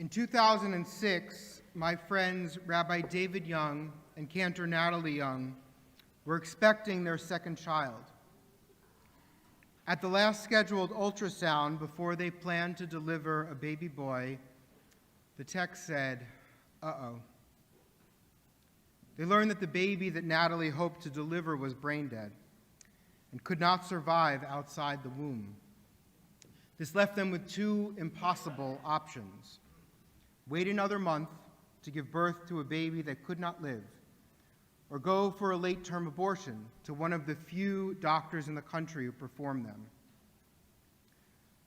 In 2006, my friends Rabbi David Young and Cantor Natalie Young were expecting their second child. At the last scheduled ultrasound before they planned to deliver a baby boy, the text said, "Uh-oh." They learned that the baby that Natalie hoped to deliver was brain dead and could not survive outside the womb. This left them with two impossible options: wait another month to give birth to a baby that could not live, or go for a late-term abortion to one of the few doctors in the country who performed them.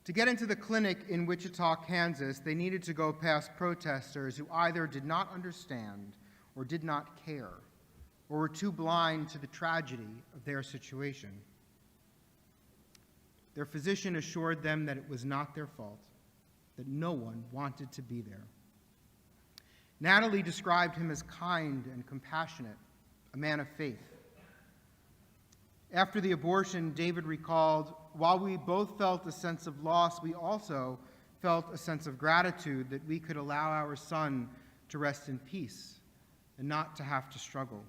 To get into the clinic in Wichita, Kansas, they needed to go past protesters who either did not understand or did not care, or were too blind to the tragedy of their situation. Their physician assured them that it was not their fault, that no one wanted to be there. Natalie described him as kind and compassionate, a man of faith. After the abortion, David recalled, while we both felt a sense of loss, we also felt a sense of gratitude that we could allow our son to rest in peace and not to have to struggle.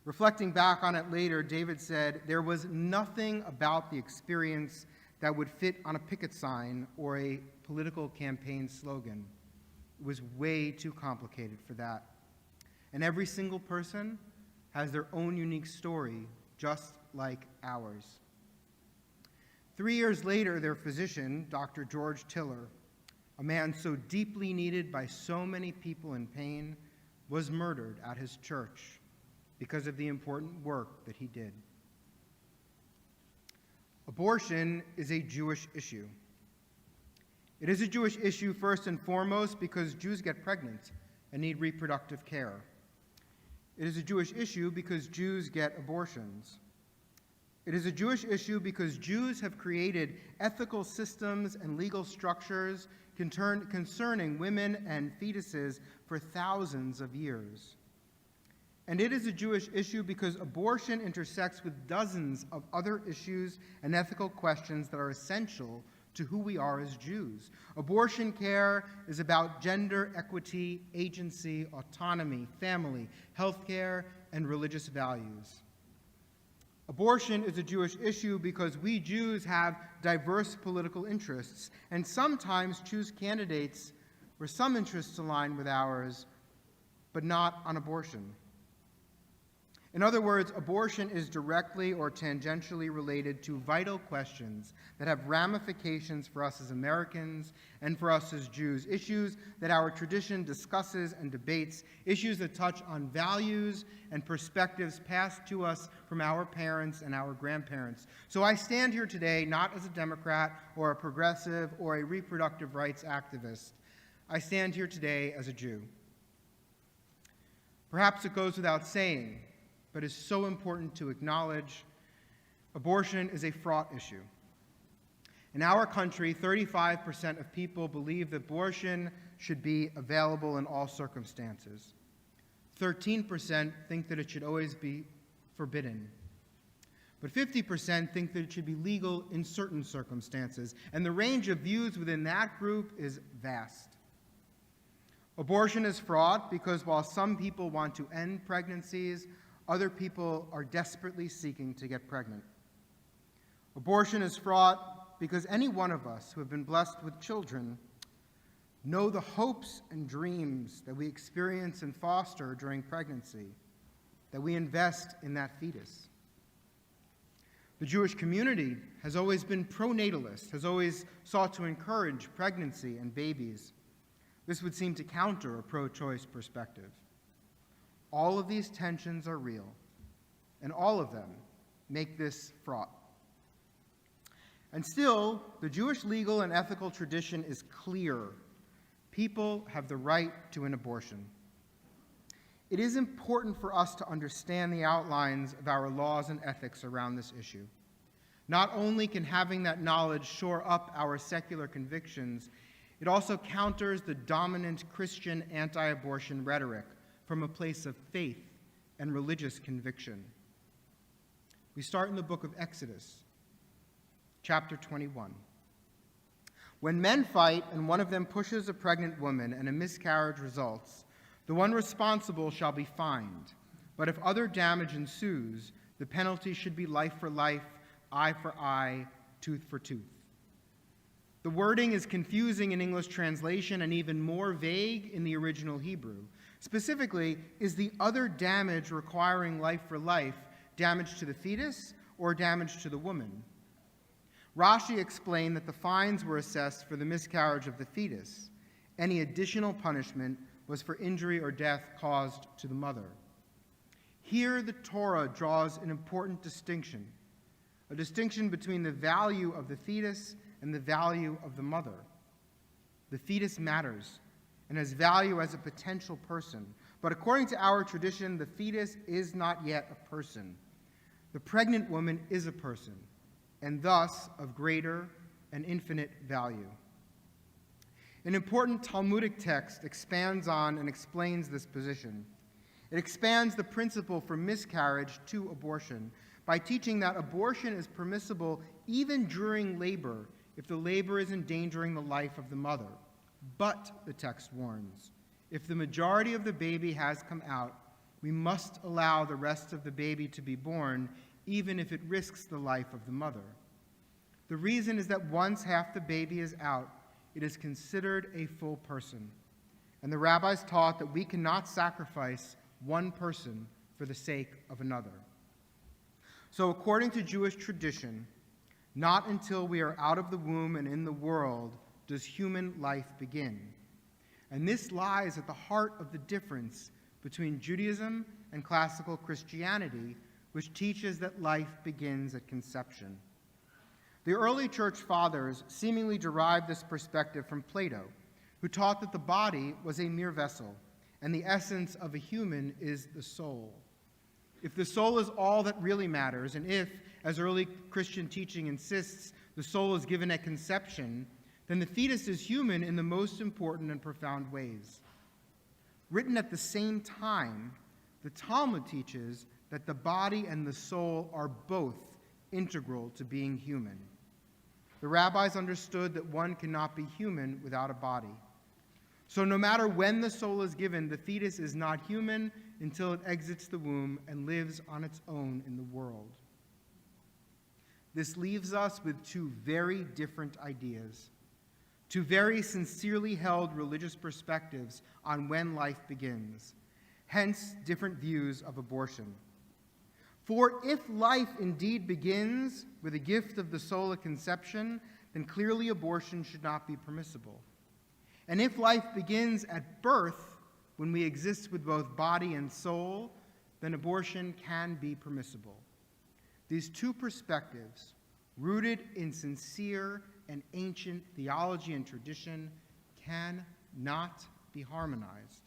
Reflecting back on it later, David said, "There was nothing about the experience that would fit on a picket sign or a political campaign slogan. It was way too complicated for that. And every single person has their own unique story, just like ours." 3 years later, their physician, Dr. George Tiller, a man so deeply needed by so many people in pain, was murdered at his church because of the important work that he did. Abortion is a Jewish issue. It is a Jewish issue first and foremost because Jews get pregnant and need reproductive care. It is a Jewish issue because Jews get abortions. It is a Jewish issue because Jews have created ethical systems and legal structures concerning women and fetuses for thousands of years. And it is a Jewish issue because abortion intersects with dozens of other issues and ethical questions that are essential to who we are as Jews. Abortion care is about gender equity, agency, autonomy, family, healthcare, and religious values. Abortion is a Jewish issue because we Jews have diverse political interests and sometimes choose candidates where some interests align with ours, but not on abortion. In other words, abortion is directly or tangentially related to vital questions that have ramifications for us as Americans and for us as Jews, issues that our tradition discusses and debates, issues that touch on values and perspectives passed to us from our parents and our grandparents. So I stand here today not as a Democrat or a progressive or a reproductive rights activist. I stand here today as a Jew. Perhaps it goes without saying, but is so important to acknowledge, abortion is a fraught issue. In our country, 35% of people believe that abortion should be available in all circumstances. 13% think that it should always be forbidden. But 50% think that it should be legal in certain circumstances, and the range of views within that group is vast. Abortion is fraught because while some people want to end pregnancies, other people are desperately seeking to get pregnant. Abortion is fraught because any one of us who have been blessed with children know the hopes and dreams that we experience and foster during pregnancy, that we invest in that fetus. The Jewish community has always been pro-natalist, has always sought to encourage pregnancy and babies. This would seem to counter a pro-choice perspective. All of these tensions are real, and all of them make this fraught. And still, the Jewish legal and ethical tradition is clear. People have the right to an abortion. It is important for us to understand the outlines of our laws and ethics around this issue. Not only can having that knowledge shore up our secular convictions, it also counters the dominant Christian anti-abortion rhetoric from a place of faith and religious conviction. We start in the book of Exodus, chapter 21. When men fight and one of them pushes a pregnant woman and a miscarriage results, the one responsible shall be fined. But if other damage ensues, the penalty should be life for life, eye for eye, tooth for tooth. The wording is confusing in English translation and even more vague in the original Hebrew. Specifically, is the other damage requiring life for life damage to the fetus or damage to the woman? Rashi explained that the fines were assessed for the miscarriage of the fetus. Any additional punishment was for injury or death caused to the mother. Here, the Torah draws an important distinction, a distinction between the value of the fetus and the value of the mother. The fetus matters and has value as a potential person, but according to our tradition, the fetus is not yet a person. The pregnant woman is a person, and thus of greater and infinite value. An important Talmudic text expands on and explains this position. It expands the principle from miscarriage to abortion by teaching that abortion is permissible even during labor if the labor is endangering the life of the mother. But, the text warns, if the majority of the baby has come out, we must allow the rest of the baby to be born, even if it risks the life of the mother. The reason is that once half the baby is out, it is considered a full person. And the rabbis taught that we cannot sacrifice one person for the sake of another. So according to Jewish tradition, not until we are out of the womb and in the world does human life begin. And this lies at the heart of the difference between Judaism and classical Christianity, which teaches that life begins at conception. The early church fathers seemingly derived this perspective from Plato, who taught that the body was a mere vessel, and the essence of a human is the soul. If the soul is all that really matters, and if, as early Christian teaching insists, the soul is given at conception, then the fetus is human in the most important and profound ways. Written at the same time, the Talmud teaches that the body and the soul are both integral to being human. The rabbis understood that one cannot be human without a body. So no matter when the soul is given, the fetus is not human until it exits the womb and lives on its own in the world. This leaves us with two very different ideas, two very sincerely held religious perspectives on when life begins, hence different views of abortion. For if life indeed begins with a gift of the soul at conception, then clearly abortion should not be permissible. And if life begins at birth, when we exist with both body and soul, then abortion can be permissible. These two perspectives, rooted in sincere and ancient theology and tradition, cannot be harmonized.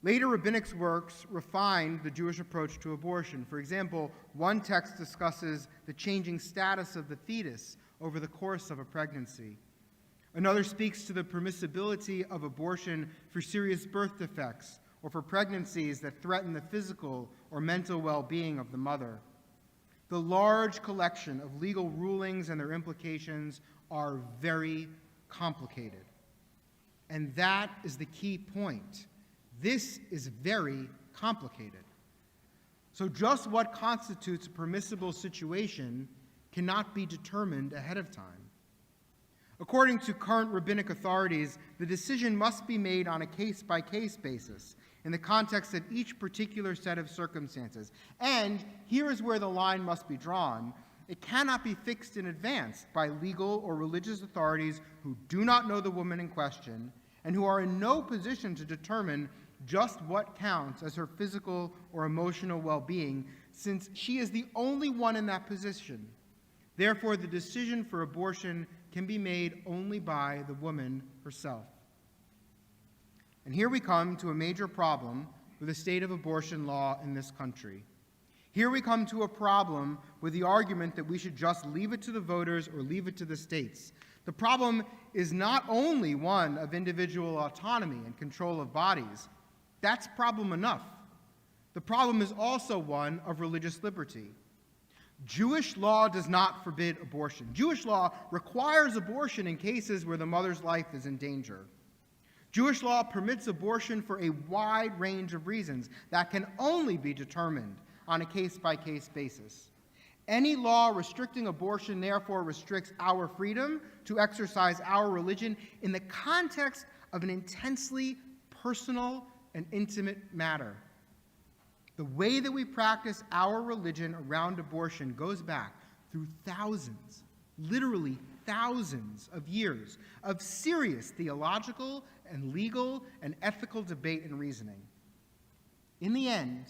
Later rabbinic works refined the Jewish approach to abortion. For example, one text discusses the changing status of the fetus over the course of a pregnancy. Another speaks to the permissibility of abortion for serious birth defects or for pregnancies that threaten the physical or mental well-being of the mother. The large collection of legal rulings and their implications are very complicated. And that is the key point. This is very complicated. So just what constitutes a permissible situation cannot be determined ahead of time. According to current rabbinic authorities, the decision must be made on a case-by-case basis in the context of each particular set of circumstances. And here is where the line must be drawn. It cannot be fixed in advance by legal or religious authorities who do not know the woman in question and who are in no position to determine just what counts as her physical or emotional well-being, since she is the only one in that position. Therefore, the decision for abortion can be made only by the woman herself. And here we come to a major problem with the state of abortion law in this country. Here we come to a problem with the argument that we should just leave it to the voters or leave it to the states. The problem is not only one of individual autonomy and control of bodies. That's problem enough. The problem is also one of religious liberty. Jewish law does not forbid abortion. Jewish law requires abortion in cases where the mother's life is in danger. Jewish law permits abortion for a wide range of reasons that can only be determined on a case-by-case basis. Any law restricting abortion therefore restricts our freedom to exercise our religion in the context of an intensely personal and intimate matter. The way that we practice our religion around abortion goes back through thousands, literally thousands of years of serious theological and legal and ethical debate and reasoning. In the end,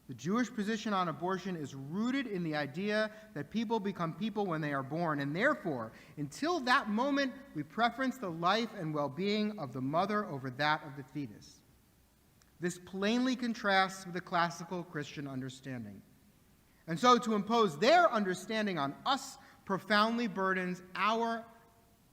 the Jewish position on abortion is rooted in the idea that people become people when they are born, and therefore, until that moment, we preference the life and well-being of the mother over that of the fetus. This plainly contrasts with the classical Christian understanding. And so to impose their understanding on us profoundly burdens our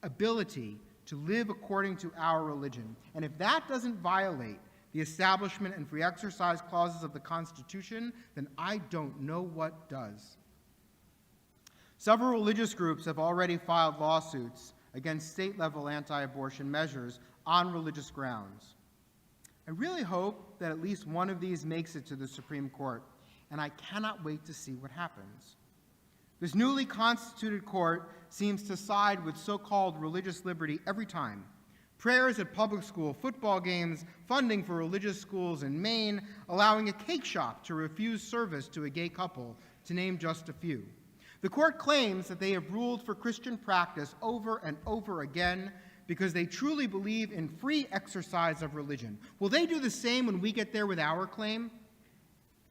ability to live according to our religion. And if that doesn't violate the establishment and free exercise clauses of the Constitution, then I don't know what does. Several religious groups have already filed lawsuits against state-level anti-abortion measures on religious grounds. I really hope that at least one of these makes it to the Supreme Court, and I cannot wait to see what happens. This newly constituted court seems to side with so-called religious liberty every time. Prayers at public school, football games, funding for religious schools in Maine, allowing a cake shop to refuse service to a gay couple, to name just a few. The court claims that they have ruled for Christian practice over and over again because they truly believe in free exercise of religion. Will they do the same when we get there with our claim?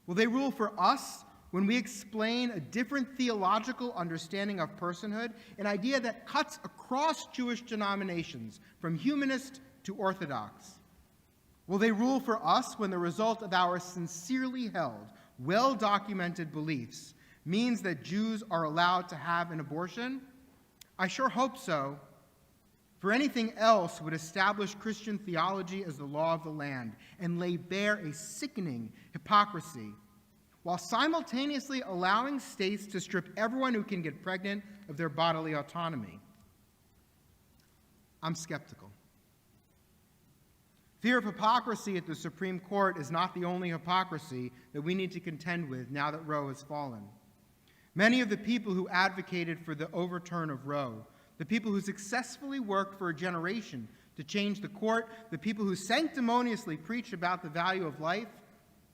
Will they rule for us when we explain a different theological understanding of personhood, an idea that cuts across Jewish denominations, from humanist to orthodox? Will they rule for us when the result of our sincerely held, well-documented beliefs means that Jews are allowed to have an abortion? I sure hope so. For anything else would establish Christian theology as the law of the land and lay bare a sickening hypocrisy, while simultaneously allowing states to strip everyone who can get pregnant of their bodily autonomy. I'm skeptical. Fear of hypocrisy at the Supreme Court is not the only hypocrisy that we need to contend with now that Roe has fallen. Many of the people who advocated for the overturn of Roe, the people who successfully worked for a generation to change the court, the people who sanctimoniously preach about the value of life,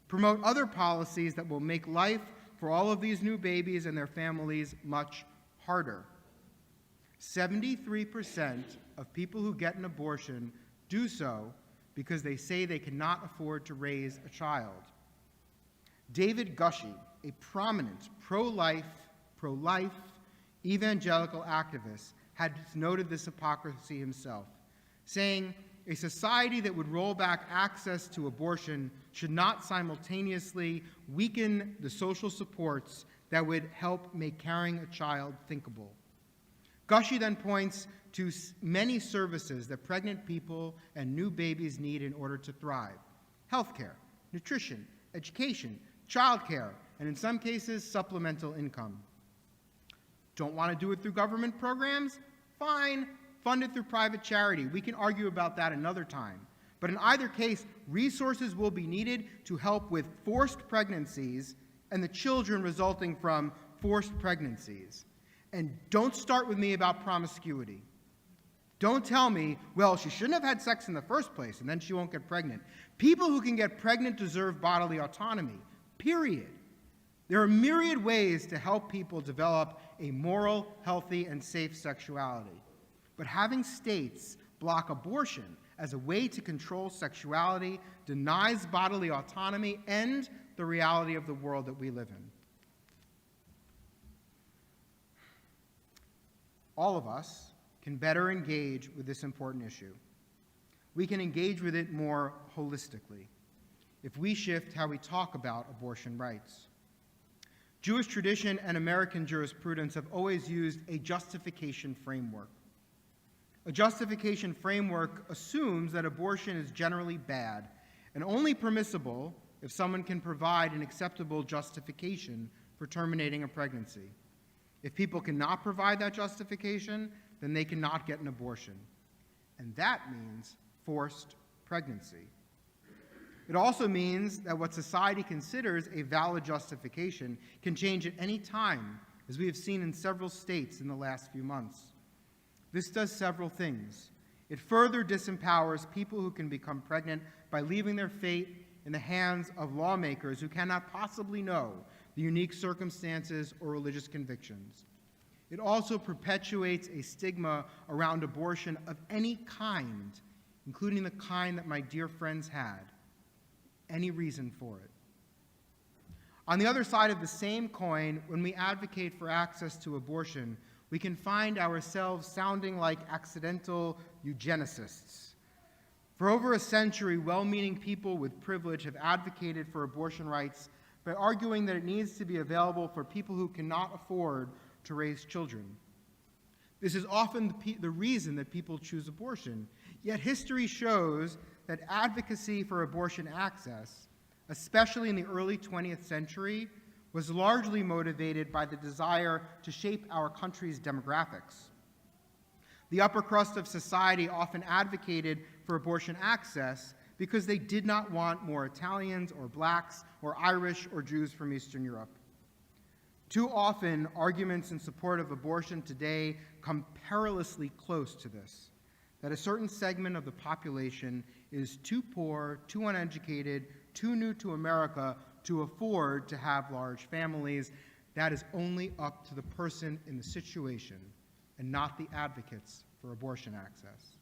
promote other policies that will make life for all of these new babies and their families much harder. 73% of people who get an abortion do so because they say they cannot afford to raise a child. David Gushee, a prominent pro-life evangelical activist, had noted this hypocrisy himself, saying, "A society that would roll back access to abortion should not simultaneously weaken the social supports that would help make carrying a child thinkable." Gushee then points to many services that pregnant people and new babies need in order to thrive: healthcare, nutrition, education, childcare, and in some cases, supplemental income. Don't want to do it through government programs? Fine, fund it through private charity. We can argue about that another time. But in either case, resources will be needed to help with forced pregnancies and the children resulting from forced pregnancies. And don't start with me about promiscuity. Don't tell me, well, she shouldn't have had sex in the first place and then she won't get pregnant. People who can get pregnant deserve bodily autonomy, period. There are myriad ways to help people develop a moral, healthy, and safe sexuality. But having states block abortion as a way to control sexuality denies bodily autonomy and the reality of the world that we live in. All of us can better engage with this important issue. We can engage with it more holistically if we shift how we talk about abortion rights. Jewish tradition and American jurisprudence have always used a justification framework. A justification framework assumes that abortion is generally bad and only permissible if someone can provide an acceptable justification for terminating a pregnancy. If people cannot provide that justification, then they cannot get an abortion. And that means forced pregnancy. It also means that what society considers a valid justification can change at any time, as we have seen in several states in the last few months. This does several things. It further disempowers people who can become pregnant by leaving their fate in the hands of lawmakers who cannot possibly know the unique circumstances or religious convictions. It also perpetuates a stigma around abortion of any kind, including the kind that my dear friends had. Any reason for it. On the other side of the same coin, when we advocate for access to abortion, we can find ourselves sounding like accidental eugenicists. For over a century, well-meaning people with privilege have advocated for abortion rights by arguing that it needs to be available for people who cannot afford to raise children. This is often the reason that people choose abortion. Yet history shows that advocacy for abortion access, especially in the early 20th century, was largely motivated by the desire to shape our country's demographics. The upper crust of society often advocated for abortion access because they did not want more Italians or blacks or Irish or Jews from Eastern Europe. Too often, arguments in support of abortion today come perilously close to this, that a certain segment of the population is too poor, too uneducated, too new to America to afford to have large families. That is only up to the person in the situation and not the advocates for abortion access.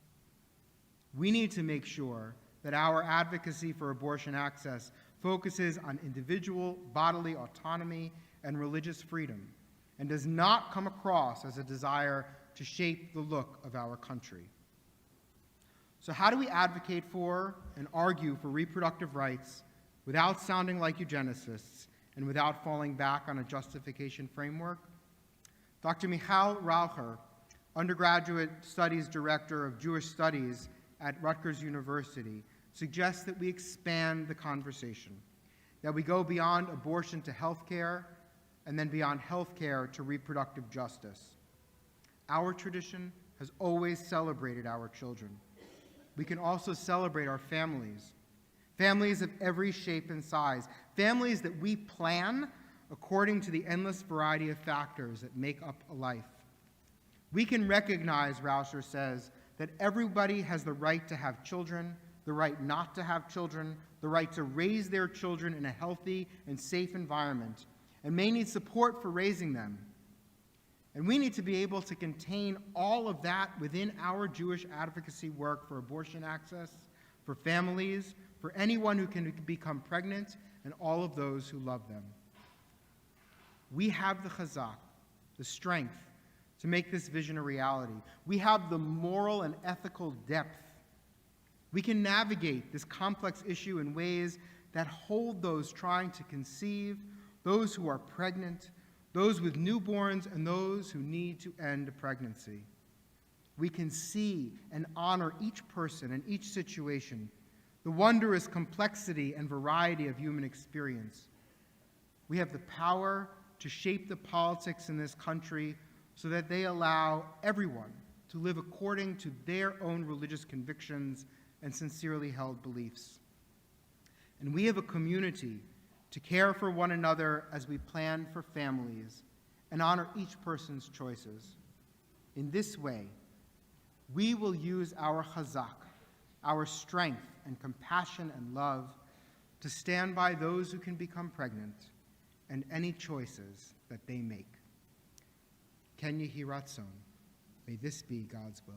We need to make sure that our advocacy for abortion access focuses on individual bodily autonomy and religious freedom and does not come across as a desire to shape the look of our country. So how do we advocate for and argue for reproductive rights without sounding like eugenicists and without falling back on a justification framework? Dr. Michal Raucher, undergraduate studies director of Jewish Studies at Rutgers University, suggests that we expand the conversation, that we go beyond abortion to health care and then beyond health care to reproductive justice. Our tradition has always celebrated our children. We can also celebrate our families, families of every shape and size, families that we plan according to the endless variety of factors that make up a life. We can recognize, Rauscher says, that everybody has the right to have children, the right not to have children, the right to raise their children in a healthy and safe environment, and may need support for raising them. And we need to be able to contain all of that within our Jewish advocacy work for abortion access, for families, for anyone who can become pregnant, and all of those who love them. We have the chazak, the strength, to make this vision a reality. We have the moral and ethical depth. We can navigate this complex issue in ways that hold those trying to conceive, those who are pregnant, those with newborns, and those who need to end a pregnancy. We can see and honor each person and each situation, the wondrous complexity and variety of human experience. We have the power to shape the politics in this country so that they allow everyone to live according to their own religious convictions and sincerely held beliefs. And we have a community to care for one another as we plan for families and honor each person's choices. In this way, we will use our chazak, our strength and compassion and love, to stand by those who can become pregnant and any choices that they make. Ken Yehi Ratzon. May this be God's will.